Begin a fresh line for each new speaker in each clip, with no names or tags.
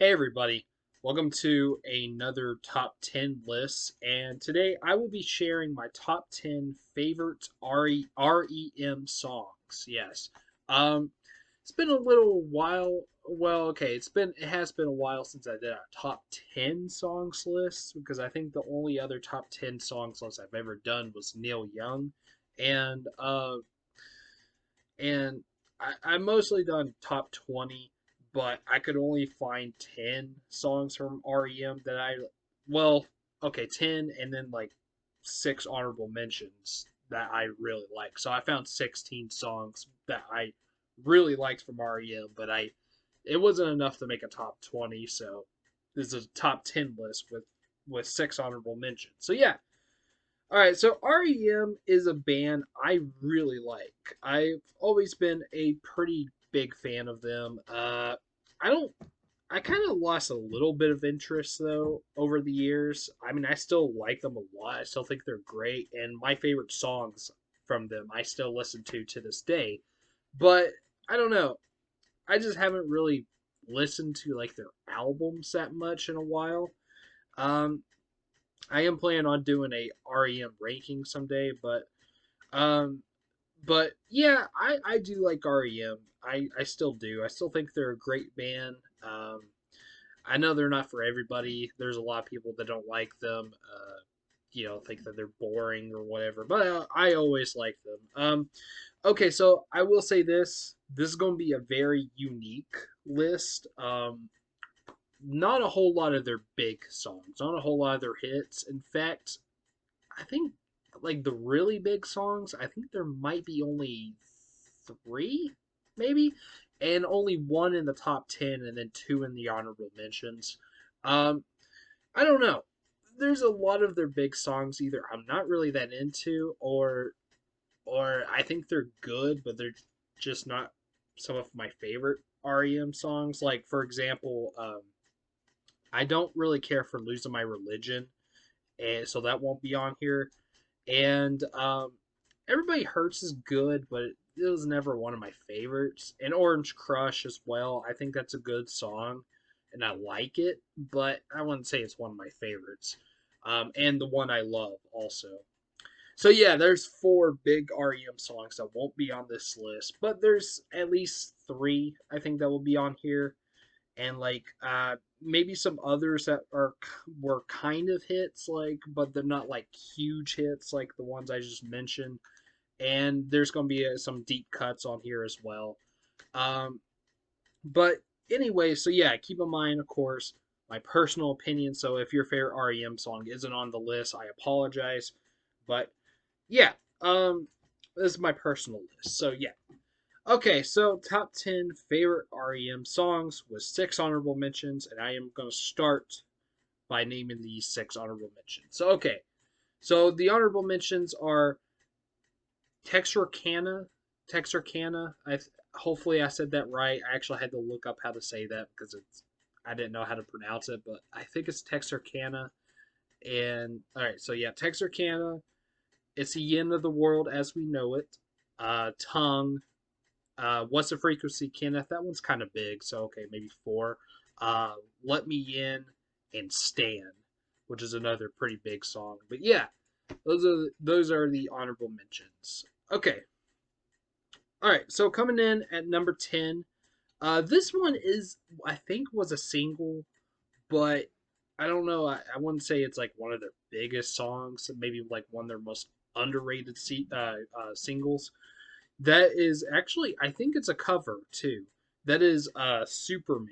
Hey everybody, welcome to another top 10 list, and today I will be sharing my top 10 favorite REM songs. Yes. Um it's been a little while. Well, okay, it has been a while since I did a top 10 songs list because I think the only other top 10 songs list I've ever done was Neil Young, and and I mostly done top 20, but I could only find 10 songs from REM that well, okay, 10 and then like six honorable mentions that I really like. So I found 16 songs that I really liked from REM, but it wasn't enough to make a top 20, so this is a top 10 list with six honorable mentions. So yeah, all right, so REM is a band I really like. I've always been a pretty big fan of them. I don't. I kind of lost a little bit of interest though over the years. I mean, I still like them a lot. I still think they're great, and my favorite songs from them I still listen to this day. But I don't know. I just haven't really listened to like their albums that much in a while. Um, I am planning on doing a REM ranking someday, um, but yeah, I do like REM. I still do. I still think they're a great band. I know they're not for everybody. There's a lot of people that don't like them. Think that they're boring or whatever. But I always like them. Okay, so I will say this. This is going to be a very unique list. Not a whole lot of their big songs, not a whole lot of their hits. In fact, I think like the really big songs, I think there might be only three, maybe, and only one in the top 10, and then two in the honorable mentions. Um, I don't know. There's a lot of their big songs either I'm not really that into, or I think they're good, but they're just not some of my favorite REM songs. Like for example, I don't really care for Losing My Religion, and so that won't be on here. And Everybody Hurts is good, but it was never one of my favorites. And Orange Crush as well. I think that's a good song, and I like it, but I wouldn't say it's one of my favorites. And the one I love also. So yeah, there's four big REM songs that won't be on this list, but there's at least three I think that will be on here, and like maybe some others that were kind of hits, like, but they're not like huge hits like the ones I just mentioned. And there's going to be some deep cuts on here as well. Um, but anyway, so yeah, keep in mind, of course, my personal opinion. So if your favorite REM song isn't on the list, I apologize. But yeah, this is my personal list. So yeah. Okay, so top 10 favorite REM songs with six honorable mentions, and I am going to start by naming these six honorable mentions. So, okay, so the honorable mentions are Texarkana. Texarkana. Hopefully I said that right. I actually had to look up how to say that because I didn't know how to pronounce it, but I think it's Texarkana. And all right, so yeah, Texarkana. It's the end of the world as we know it. Tongue. What's the frequency, Kenneth? That one's kind of big, so okay, maybe four. Let Me In and Stan, which is another pretty big song. But yeah, those are the honorable mentions. Okay, all right. So coming in at number 10, this one is I think was a single, but I don't know. I wouldn't say it's like one of their biggest songs. Maybe like one of their most underrated singles. That is actually, I think it's a cover too. That is Superman,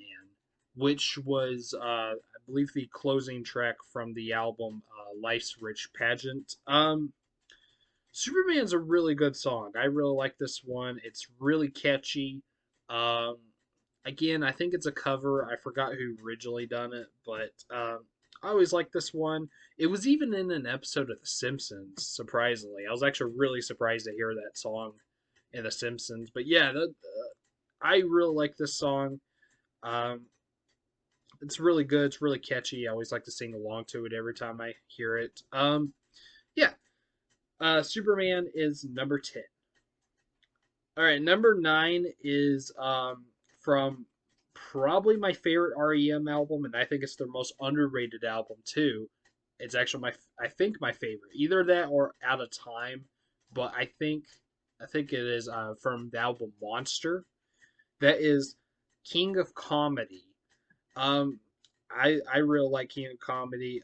which was, I believe, the closing track from the album Life's Rich Pageant. Superman's a really good song. I really like this one. It's really catchy. Um, Again, I think it's a cover. I forgot who originally done it, but I always liked this one. It was even in an episode of The Simpsons, surprisingly. I was actually really surprised to hear that song in The Simpsons. But yeah, I really like this song. Um, it's really good. It's really catchy. I always like to sing along to it every time I hear it. Yeah, Superman is number 10. All right, number 9 is from probably my favorite REM album, and I think it's their most underrated album too. It's actually I think my favorite, either that or Out of Time, but I think it is from the album Monster. That is King of Comedy. Um, I really like King of Comedy.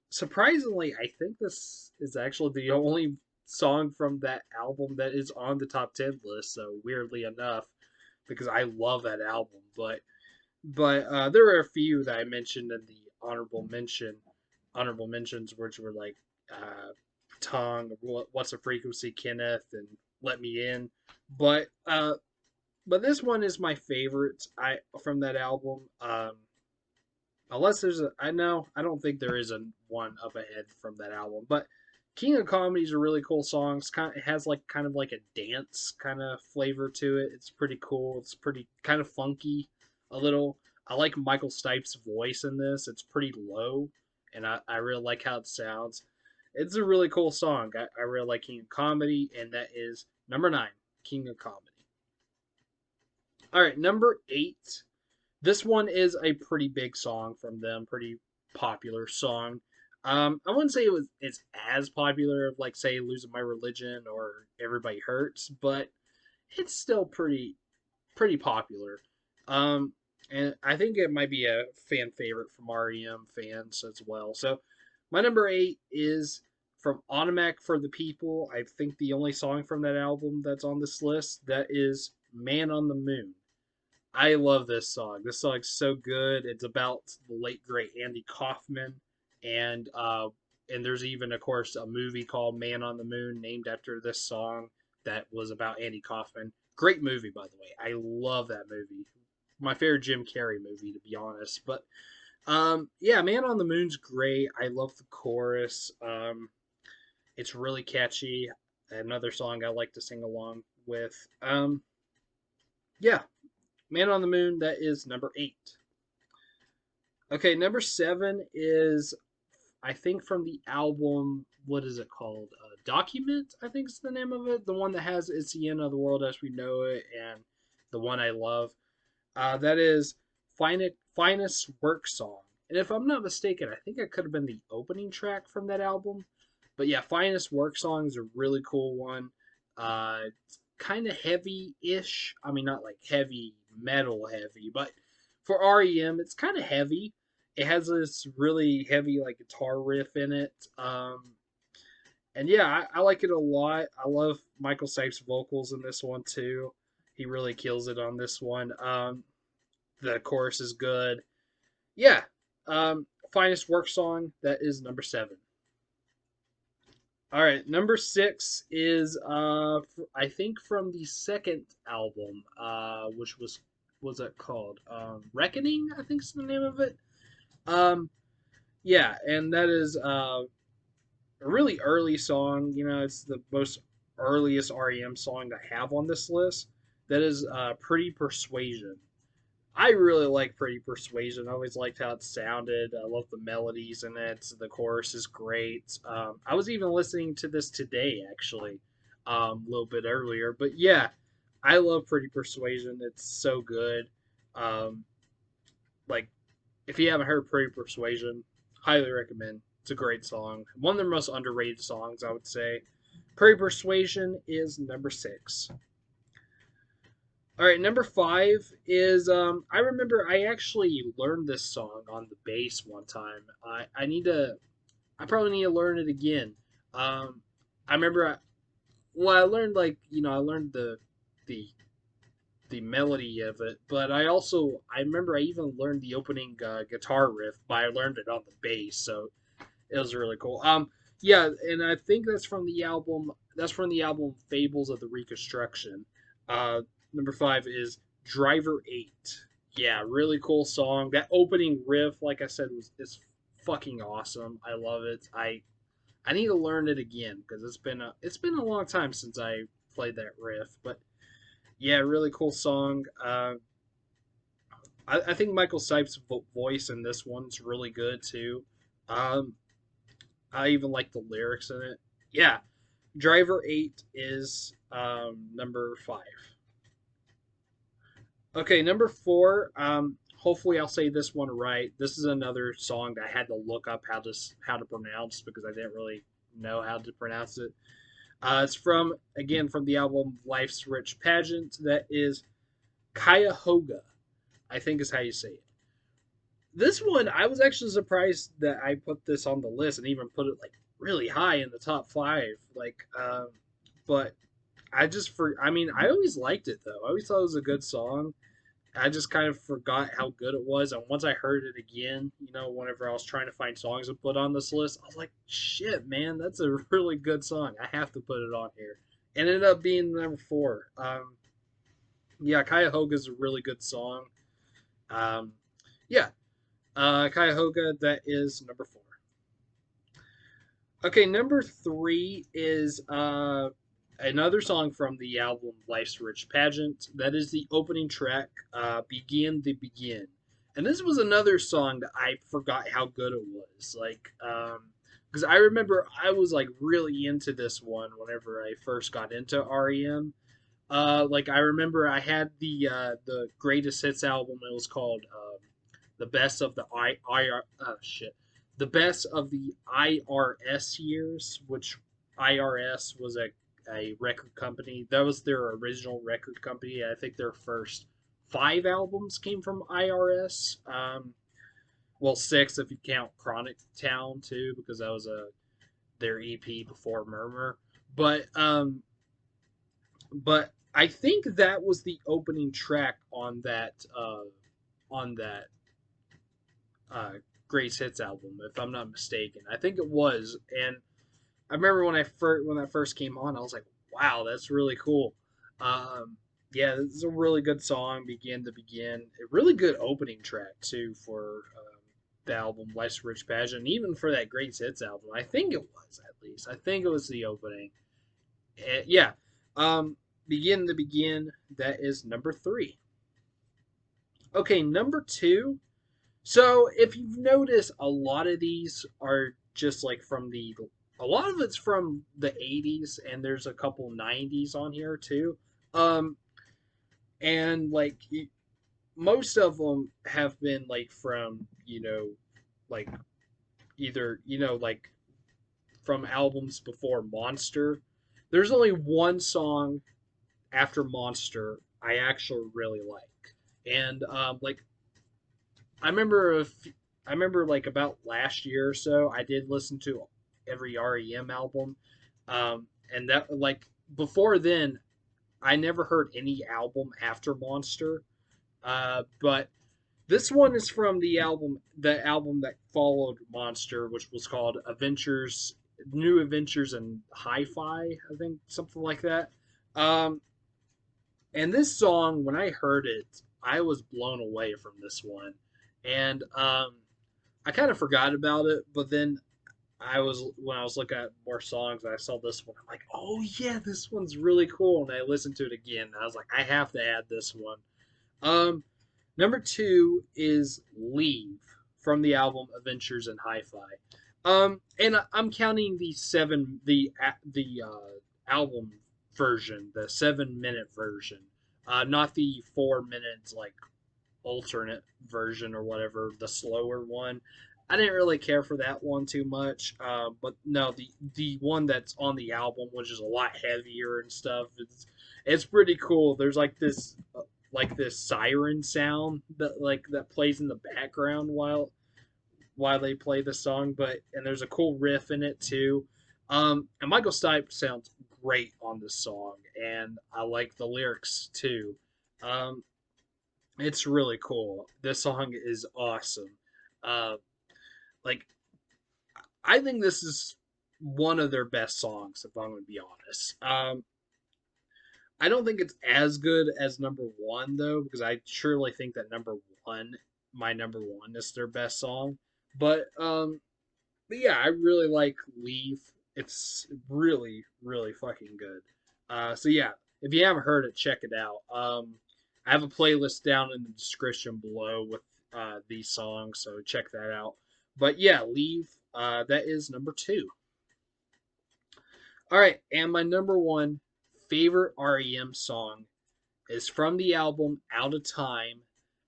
Surprisingly, I think this is actually the only song from that album that is on the top 10 list. So weirdly enough, because I love that album, but there were a few that I mentioned in the honorable mentions, which were like uh, Tongue, What's the Frequency, Kenneth, and Let Me In. But uh, but this one is my favorite. I from that album. Unless there's a, I know I don't think there is a one up ahead from that album, but King of Comedy is a really cool song. It has like kind of like a dance kind of flavor to it. It's pretty cool. It's pretty kind of funky, a little. I like Michael Stipe's voice in this. It's pretty low, and I really like how it sounds. It's a really cool song. I really like King of Comedy, and that is number 9, King of Comedy. All right, number 8. This one is a pretty big song from them, pretty popular song. I wouldn't say it's as popular of like say Losing My Religion or Everybody Hurts, but it's still pretty popular. Um, and I think it might be a fan favorite from REM fans as well. So my number 8 is from Automatic for the People. I think the only song from that album that's on this list, that is Man on the Moon. I love this song. This song's so good. It's about the late great Andy Kaufman, and there's even, of course, a movie called Man on the Moon named after this song that was about Andy Kaufman. Great movie, by the way. I love that movie. My favorite Jim Carrey movie, to be honest. But yeah, Man on the Moon's great. I love the chorus. It's really catchy. Another song I like to sing along with. Yeah, Man on the Moon, that is number 8. Okay, number 7 is, I think, from the album, what is it called? Document, I think is the name of it. The one that has It's the End of the World as We Know It, and the one I love. That is Finest Work Song. And if I'm not mistaken, I think it could have been the opening track from that album. But yeah, Finest Work Song is a really cool one. It's kind of heavy-ish. I mean, not like heavy metal heavy, but for REM, it's kind of heavy. It has this really heavy like guitar riff in it. And yeah, I like it a lot. I love Michael Stipe's vocals in this one too. He really kills it on this one. The chorus is good. Yeah. Finest work song, that is number 7. All right, number 6 is I think from the second album, which was it called? Reckoning, I think is the name of it. Um, yeah, and that is a really early song. You know, it's the most earliest REM song I have on this list. That is Pretty Persuasion. I really like Pretty Persuasion. I always liked how it sounded. I love the melodies in it. The chorus is great. I was even listening to this today, actually, a little bit earlier. But yeah, I love Pretty Persuasion. It's so good. Um, like, if you haven't heard Pretty Persuasion, highly recommend. It's a great song. One of their most underrated songs, I would say. Pretty Persuasion is number 6. All right, number 5 is I remember I actually learned this song on the bass one time. I probably need to learn it again. I remember I learned like I learned the the melody of it, but I remember I even learned the opening guitar riff, but I learned it on the bass, so it was really cool. Yeah, and I think that's from the album. That's from the album Fables of the Reconstruction. Uh, Number 5 is Driver 8. Yeah, really cool song. That opening riff, like I said, is fucking awesome. I love it. I need to learn it again because it's been a long time since I played that riff. But yeah, really cool song. I think Michael Stipe's voice in this one's really good too. Um, I even like the lyrics in it. Yeah, Driver 8 is number 5. Okay, number four. Hopefully I'll say this one right. This is another song that I had to look up how to pronounce because I didn't really know how to pronounce it. It's from the album Life's Rich Pageant. That is Cuyahoga, I think is how you say it. This one, I was actually surprised that I put this on the list and even put it like really high in the top five. But I mean, I always liked it though. I always thought it was a good song. I just kind of forgot how good it was, and once I heard it again, whenever I was trying to find songs to put on this list, I was like, "Shit, man, that's a really good song. I have to put it on here." And it ended up being number four. Yeah, Cuyahoga is a really good song. Um, yeah, Cuyahoga, that is number four. Okay, number three is another song from the album Life's Rich Pageant. That is the opening track, Begin the Begin. And this was another song that I forgot how good it was. Because I remember I was like really into this one whenever I first got into REM. I remember I had the greatest hits album. It was called the best of the the best of the IRS years, which IRS was a record company. That was their original record company. I think their first five albums came from IRS. Well, six if you count Chronic Town too, because that was their EP before Murmur. But um, but I think that was the opening track on that uh, Greatest Hits album, if I'm not mistaken. I think it was, and I remember when that first came on, I was like, "Wow, that's really cool." Um, yeah, this is a really good song. Begin to Begin, a really good opening track too for the album Life's Rich Pageant, even for that Greatest Hits album. I think it was at least. I think it was the opening. Yeah, um, Begin to Begin. That is number three. Okay, number two. So if you've noticed, a lot of these are just like a lot of it's from the 80s, and there's a couple 90s on here too. Um, and most of them have been like from, like either, from albums before Monster. There's only one song after Monster I actually really like. And I remember I remember like about last year or so, I did listen to every REM album, and that before then, I never heard any album after Monster. But this one is from the album that followed Monster, which was called Adventures, New Adventures in Hi-Fi, I think something like that. Um, and this song, when I heard it, I was blown away from this one, and I kind of forgot about it, but then when I was looking at more songs, and I saw this one. I'm like, oh yeah, this one's really cool, and I listened to it again. And I was like, I have to add this one. Um, Number two is Leave from the album Adventures in Hi-Fi. And I'm counting the album version, the 7 minute version, not the 4 minutes alternate version or whatever, the slower one. I didn't really care for that one too much, but no, the one that's on the album, which is a lot heavier and stuff, it's pretty cool. There's this siren sound that plays in the background while they play the song, and there's a cool riff in it too. And Michael Stipe sounds great on this song, and I like the lyrics too. Um, it's really cool. This song is awesome. Uh, like I think this is one of their best songs, if I'm going to be honest. I don't think it's as good as number one though, because I surely think that my number one, is their best song. But yeah, I really like Leave. It's really, really fucking good. So yeah, if you haven't heard it, check it out. I have a playlist down in the description below with these songs, so check that out. But yeah, Leave. That is number two. All right, and my number one favorite REM song Is from the album Out of Time.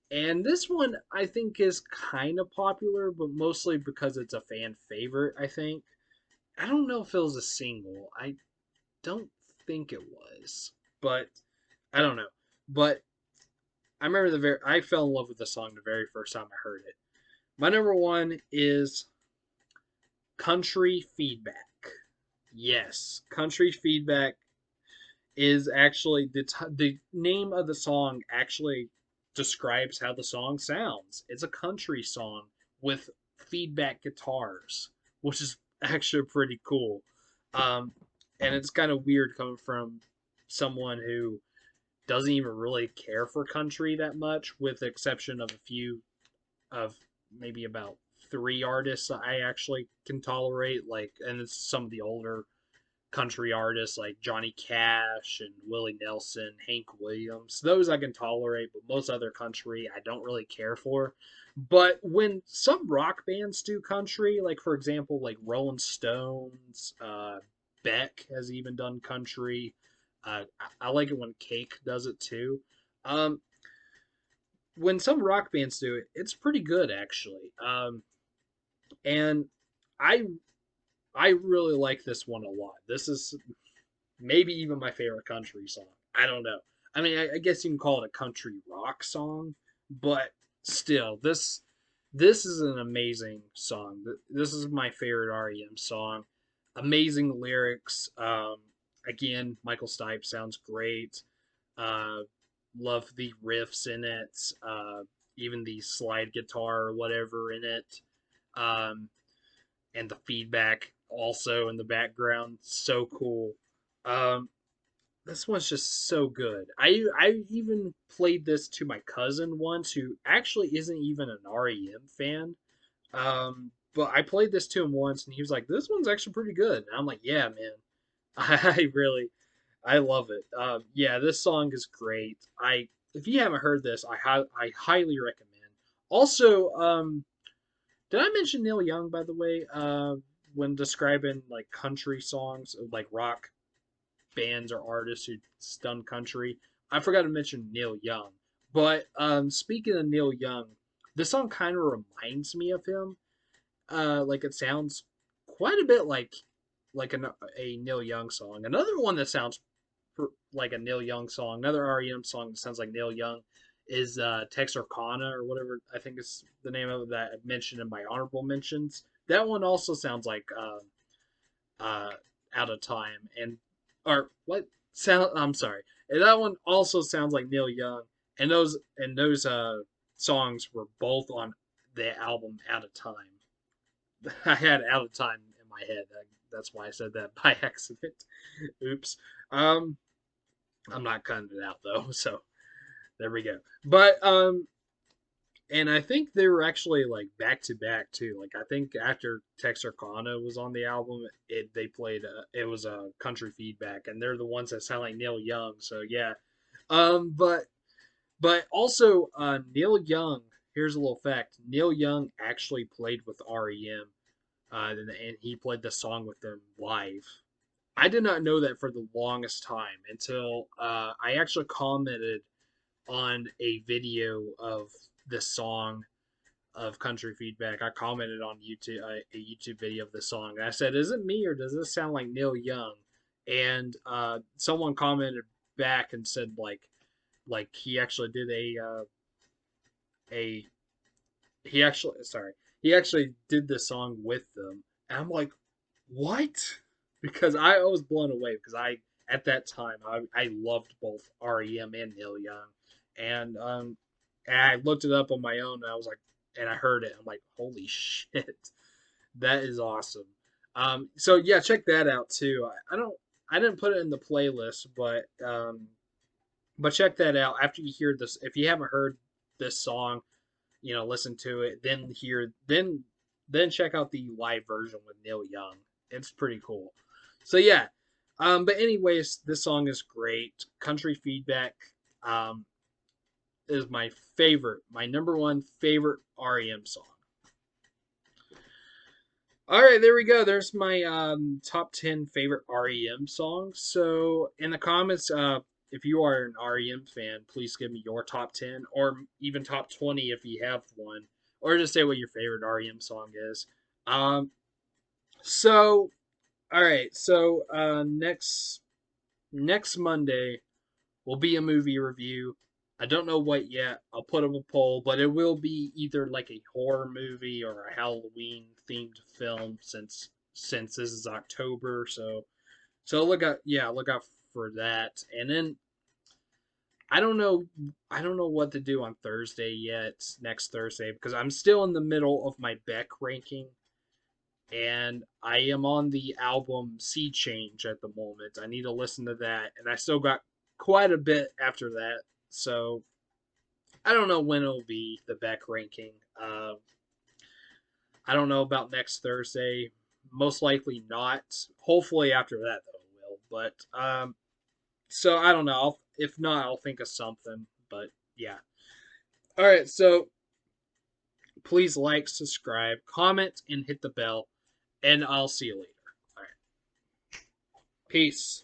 And this one I think is kind of popular, but mostly because it's a fan favorite, I think. I don't know if it was a single. I don't think it was. But I don't know. But I remember I fell in love with the song the very first time I heard it. My number one is Country Feedback. Yes, Country Feedback is actually the name of the song actually describes how the song sounds. It's a country song with feedback guitars, which is actually pretty cool. Um, and it's kind of weird coming from someone who doesn't even really care for country that much, with the exception of a few of maybe about three artists I actually can tolerate. Like, and it's some of the older country artists like Johnny Cash and Willie Nelson, Hank Williams. Those I can tolerate, but most other country I don't really care for. But when some rock bands do country, like for example, like Rolling Stones, Beck has even done country. I like it when Cake does it too. Um, when some rock bands do it, it's pretty good actually. And I I really like this one a lot. This is maybe even my favorite country song. I don't know. I mean, I guess you can call it a country rock song, but still, this is an amazing song. This is my favorite REM song. Amazing lyrics. Again, Michael Stipe sounds great. Uh, love the riffs in it. Even the slide guitar or whatever in it. Um, and the feedback also in the background. So cool. Um, this one's just so good. I even played this to my cousin once, who actually isn't even an REM fan. But I played this to him once, and he was like, "This one's actually pretty good." And I'm like, "Yeah, man, I love it." Yeah, this song is great. If you haven't heard this, I highly recommend. Also, did I mention Neil Young by the way? When describing like country songs, like rock bands or artists who done country. I forgot to mention Neil Young. But speaking of Neil Young, this song kind of reminds me of him. Like it sounds quite a bit like a Neil Young song. Another one that sounds like a Neil Young song, another REM song that sounds like Neil Young, is Texarkana or whatever I think is the name of it that I mentioned in my honorable mentions. That one also sounds like uh, Out of Time and or what sound I'm sorry. And that one also sounds like Neil Young, and those songs were both on the album Out of Time. I had Out of Time in my head. That's why I said that by accident. Oops. Um I'm not cutting it out though, so there we go. But and I think they were actually like back to back too. Like I think after Texarkana was on the album, they played it was a country feedback, and they're the ones that sound like Neil Young. So yeah, um, but but also Neil Young. Here's a little fact: Neil Young actually played with REM, and he played the song with them live. I did not know that for the longest time until I actually commented on a video of this song of country feedback. I commented on YouTube a YouTube video of the song. And I said, "Is it me or does this sound like Neil Young?" And someone commented back and said like he actually did a he actually did this song with them. And I'm like, what? Because I was blown away because I at that time I loved both REM and Neil Young, and I looked it up on my own and I was like, and I heard it. I'm like, holy shit, that is awesome. So yeah, check that out too. I didn't put it in the playlist, but check that out after you hear this. If you haven't heard this song, listen to it, then check out the live version with Neil Young. It's pretty cool. So yeah. But anyways, this song is great. Country Feedback um is my number one favorite REM song. All right, there we go. There's my top 10 favorite REM songs. So in the comments, if you are an REM fan, please give me your top 10 or even top 20 if you have one, or just say what your favorite REM song is. Um, so all right, so next Monday will be a movie review. I don't know what yet. I'll put up a poll, but it will be either like a horror movie or a Halloween themed film since this is October. So look out for that. And then I don't know I don't know what to do on Thursday yet, next Thursday, because I'm still in the middle of my Beck ranking and I am on the album Sea Change at the moment. I need to listen to that, and I still got quite a bit after that. So I don't know when it'll be the Beck ranking. I don't know about next Thursday. Most likely not. Hopefully after that though it will. But so I don't know. If not, I'll think of something. But yeah. All right. So please like, subscribe, comment, and hit the bell. And I'll see you later. All right. Peace.